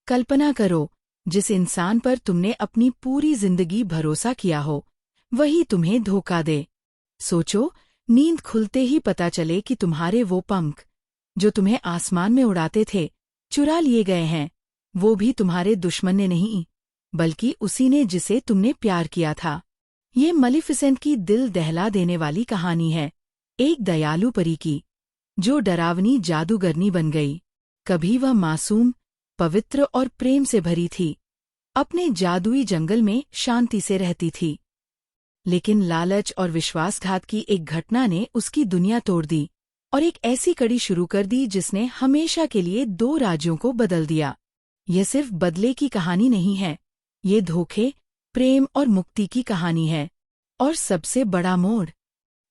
कल्पना करो, जिस इंसान पर तुमने अपनी पूरी जिंदगी भरोसा किया हो, वही तुम्हें धोखा दे। सोचो, नींद खुलते ही पता चले कि तुम्हारे वो पंख, जो तुम्हें आसमान में उड़ाते थे, चुरा लिए गए हैं। वो भी तुम्हारे दुश्मन ने नहीं, बल्कि उसी ने जिसे तुमने प्यार किया था। ये मलिफिसेंट की दिल दहला देने वाली कहानी है, एक दयालु परी की, जो डरावनी जादूगरनी बन गई। कभी वह मासूम, पवित्र और प्रेम से भरी थी, अपने जादुई जंगल में शांति से रहती थी। लेकिन लालच और विश्वासघात की एक घटना ने उसकी दुनिया तोड़ दी और एक ऐसी कड़ी शुरू कर दी जिसने हमेशा के लिए 2 राज्यों को बदल दिया। यह सिर्फ बदले की कहानी नहीं है, ये धोखे, प्रेम और मुक्ति की कहानी है। और सबसे बड़ा मोड़,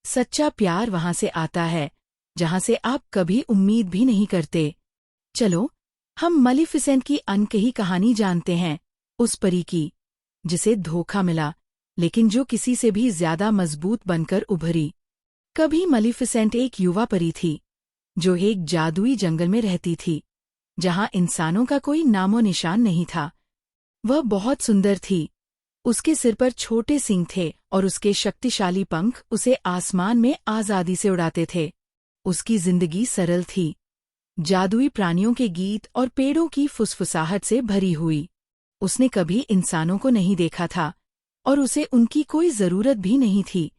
सच्चा प्यार वहां से आता है जहां से आप कभी उम्मीद भी नहीं करते। चलो, हम मलिफिसेंट की अनकही कहानी जानते हैं, उस परी की, जिसे धोखा मिला, लेकिन जो किसी से भी ज्यादा मजबूत बनकर उभरी। कभी मलिफिसेंट एक युवा परी थी, जो एक जादुई जंगल में रहती थी, जहां इंसानों का कोई नामो निशान नहीं था। वह बहुत सुंदर थी, उसके सिर पर छोटे सींग थे और उसके शक्तिशाली पंख उसे आसमान में आजादी से उड़ाते थे। उसकी जिंदगी सरल थी, जादुई प्राणियों के गीत और पेड़ों की फुसफुसाहट से भरी हुई। उसने कभी इंसानों को नहीं देखा था और उसे उनकी कोई जरूरत भी नहीं थी।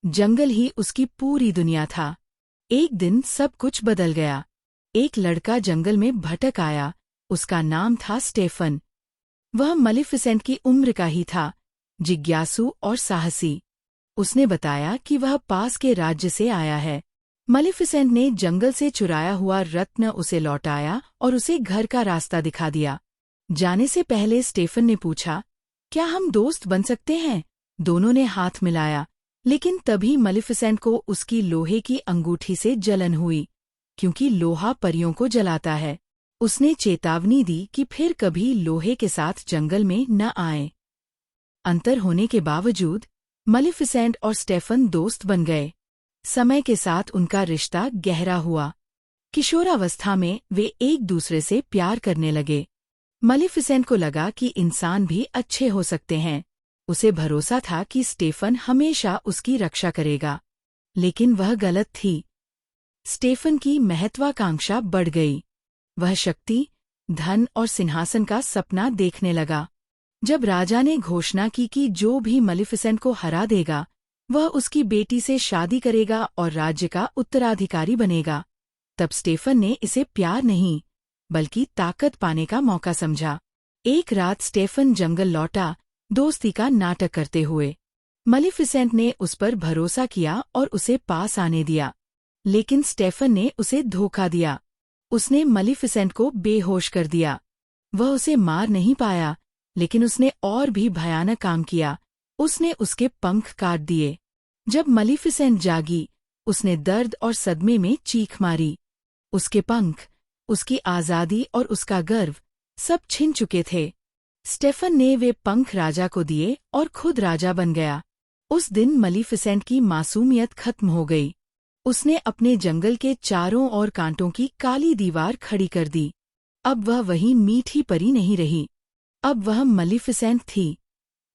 जंगल ही उसकी पूरी दुनिया था। एक दिन सब कुछ बदल गया। एक लड़का जंगल में भटक आया, उसका नाम था स्टेफन। वह मलिफिसेंट की उम्र का ही था, जिज्ञासु और साहसी। उसने बताया कि वह पास के राज्य से आया है। मलिफिसेंट ने जंगल से चुराया हुआ रत्न उसे लौटाया और उसे घर का रास्ता दिखा दिया। जाने से पहले स्टेफन ने पूछा, क्या हम दोस्त बन सकते हैं? दोनों ने हाथ मिलाया, लेकिन तभी मलिफिसेंट को उसकी लोहे की अंगूठी से जलन हुई, क्योंकि लोहा परियों को जलाता है। उसने चेतावनी दी कि फिर कभी लोहे के साथ जंगल में न आए। अंतर होने के बावजूद मलिफिसेंट और स्टेफन दोस्त बन गए। समय के साथ उनका रिश्ता गहरा हुआ। किशोरावस्था में वे एक दूसरे से प्यार करने लगे। मलिफिसेंट को लगा कि इंसान भी अच्छे हो सकते हैं। उसे भरोसा था कि स्टेफन हमेशा उसकी रक्षा करेगा, लेकिन वह गलत थी। स्टेफन की महत्वाकांक्षा बढ़ गई। वह शक्ति, धन और सिंहासन का सपना देखने लगा। जब राजा ने घोषणा की कि जो भी मलिफिसेंट को हरा देगा, वह उसकी बेटी से शादी करेगा और राज्य का उत्तराधिकारी बनेगा, तब स्टेफन ने इसे प्यार नहीं, बल्कि ताकत पाने का मौका समझा। एक रात स्टेफन जंगल लौटा, दोस्ती का नाटक करते हुए। मलिफिसेंट ने उस पर भरोसा किया और उसे पास आने दिया, लेकिन स्टेफन ने उसे धोखा दिया। उसने मलिफिसेंट को बेहोश कर दिया। वह उसे मार नहीं पाया, लेकिन उसने और भी भयानक काम किया। उसने उसके पंख काट दिए। जब मलिफिसेंट जागी, उसने दर्द और सदमे में चीख मारी। उसके पंख, उसकी आजादी और उसका गर्व सब छिन चुके थे। स्टेफन ने वे पंख राजा को दिए और खुद राजा बन गया। उस दिन मलिफिसेंट की मासूमियत खत्म हो गई। उसने अपने जंगल के चारों ओर कांटों की काली दीवार खड़ी कर दी। अब वह वही मीठी परी नहीं रही, अब वह मलिफिसेंट थी,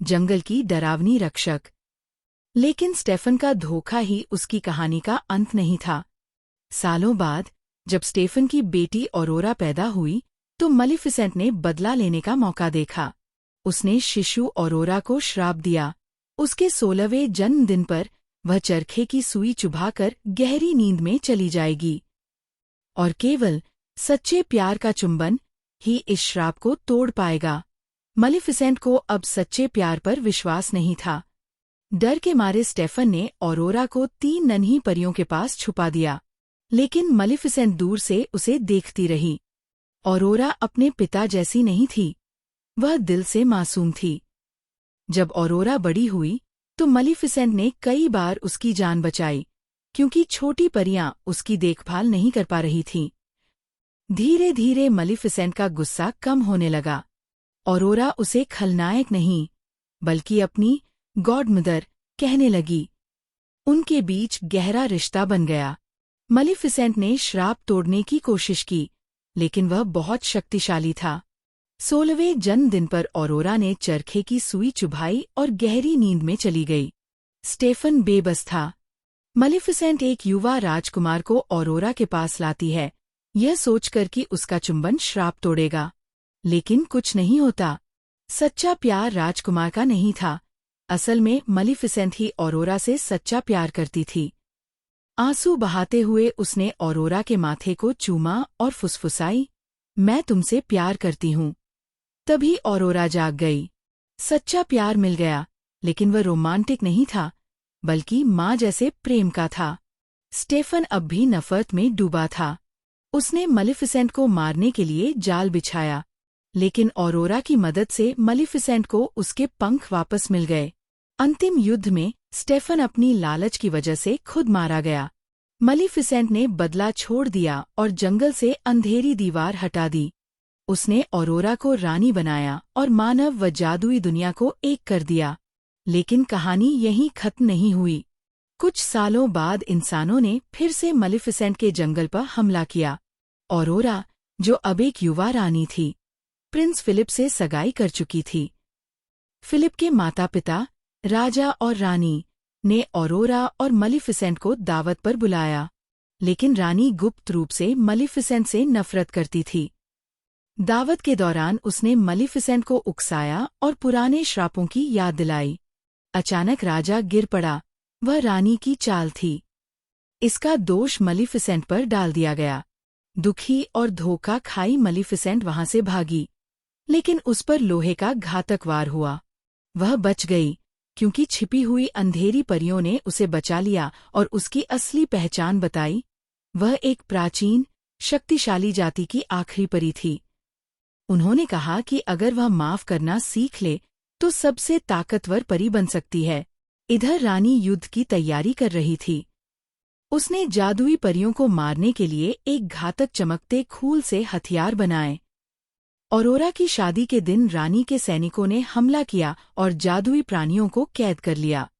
जंगल की डरावनी रक्षक। लेकिन स्टेफन का धोखा ही उसकी कहानी का अंत नहीं था। सालों बाद, जब स्टेफन की बेटी ऑरोरा पैदा हुई, तो मलिफिसेंट ने बदला लेने का मौका देखा। उसने शिशु ऑरोरा को श्राप दिया। उसके 16वें जन्मदिन पर वह चरखे की सुई चुभाकर गहरी नींद में चली जाएगी। और केवल सच्चे प्यार का चुंबन ही इस श्राप को तोड़ पाएगा। मलिफिसेंट को अब सच्चे प्यार पर विश्वास नहीं था। डर के मारे स्टेफन ने ऑरोरा को 3 नन्ही परियों के पास छुपा दिया, लेकिन मलिफिसेंट दूर से उसे देखती रही। ऑरोरा अपने पिता जैसी नहीं थी, वह दिल से मासूम थी। जब ऑरोरा बड़ी हुई, तो मलिफिसेंट ने कई बार उसकी जान बचाई, क्योंकि छोटी परियां उसकी देखभाल नहीं कर पा रही थीं। धीरे धीरे मलिफिसेंट का गुस्सा कम होने लगा। ऑरोरा उसे खलनायक नहीं, बल्कि अपनी गॉडमदर कहने लगी। उनके बीच गहरा रिश्ता बन गया। मलिफिसेंट ने श्राप तोड़ने की कोशिश की, लेकिन वह बहुत शक्तिशाली था। 16वें जन्मदिन पर ऑरोरा ने चरखे की सुई चुभाई और गहरी नींद में चली गई। स्टेफन बेबस था। मलिफिसेंट एक युवा राजकुमार को ऑरोरा के पास लाती है, यह सोचकर कि उसका चुंबन श्राप तोड़ेगा। लेकिन कुछ नहीं होता। सच्चा प्यार राजकुमार का नहीं था। असल में मलिफिसेंट ही ऑरोरा से सच्चा प्यार करती थी। आंसू बहाते हुए उसने ऑरोरा के माथे को चूमा और फुसफुसाई, मैं तुमसे प्यार करती हूँ। तभी ऑरोरा जाग गई। सच्चा प्यार मिल गया, लेकिन वह रोमांटिक नहीं था, बल्कि माँ जैसे प्रेम का था। स्टेफन अब भी नफरत में डूबा था। उसने मलिफिसेंट को मारने के लिए जाल बिछाया, लेकिन ऑरोरा की मदद से मलिफिसेंट को उसके पंख वापस मिल गए। अंतिम युद्ध में स्टेफन अपनी लालच की वजह से खुद मारा गया। मलिफिसेंट ने बदला छोड़ दिया और जंगल से अंधेरी दीवार हटा दी। उसने ऑरोरा को रानी बनाया और मानव व जादुई दुनिया को एक कर दिया। लेकिन कहानी यहीं खत्म नहीं हुई। कुछ सालों बाद इंसानों ने फिर से मलिफिसेंट के जंगल पर हमला किया। ऑरोरा, जो अब एक युवा रानी थी, प्रिंस फिलिप से सगाई कर चुकी थी। फिलिप के माता-पिता, राजा और रानी, ने ऑरोरा और मलिफिसेंट को दावत पर बुलाया, लेकिन रानी गुप्त रूप से मलिफिसेंट से नफरत करती थी। दावत के दौरान उसने मलिफिसेंट को उकसाया और पुराने श्रापों की याद दिलाई। अचानक राजा गिर पड़ा। वह रानी की चाल थी। इसका दोष मलिफिसेंट पर डाल दिया गया। दुखी और धोखा खाई मलिफिसेंट वहां से भागी, लेकिन उस पर लोहे का घातक वार हुआ। वह बच गई, क्योंकि छिपी हुई अंधेरी परियों ने उसे बचा लिया और उसकी असली पहचान बताई। वह एक प्राचीन, शक्तिशाली जाति की आखिरी परी थी। उन्होंने कहा कि अगर वह माफ करना सीख ले तो सबसे ताकतवर परी बन सकती है। इधर रानी युद्ध की तैयारी कर रही थी। उसने जादुई परियों को मारने के लिए एक घातक चमकते खूल से हथियार बनाए। ऑरोरा की शादी के दिन रानी के सैनिकों ने हमला किया और जादुई प्राणियों को कैद कर लिया।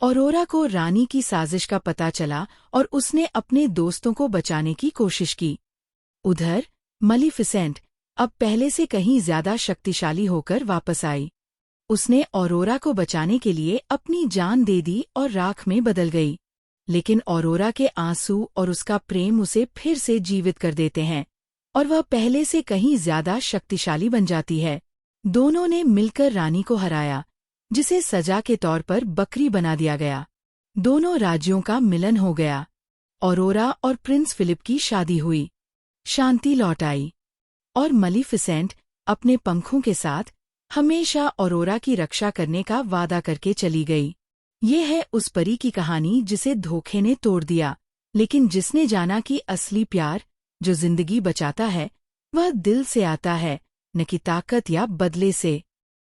ऑरोरा को रानी की साजिश का पता चला और उसने अपने दोस्तों को बचाने की कोशिश की। उधर मलिफिसेंट अब पहले से कहीं ज्यादा शक्तिशाली होकर वापस आई। उसने ऑरोरा को बचाने के लिए अपनी जान दे दी और राख में बदल गई। लेकिन ऑरोरा के आंसू और उसका प्रेम उसे फिर से जीवित कर देते हैं और वह पहले से कहीं ज्यादा शक्तिशाली बन जाती है। दोनों ने मिलकर रानी को हराया, जिसे सजा के तौर पर बकरी बना दिया गया। दोनों राज्यों का मिलन हो गया। ऑरोरा और प्रिंस फिलिप की शादी हुई। शांति लौट आई और मलिफिसेंट अपने पंखों के साथ हमेशा ऑरोरा की रक्षा करने का वादा करके चली गई। ये है उस परी की कहानी जिसे धोखे ने तोड़ दिया, लेकिन जिसने जाना कि असली प्यार, जो जिंदगी बचाता है, वह दिल से आता है, न कि ताकत या बदले से।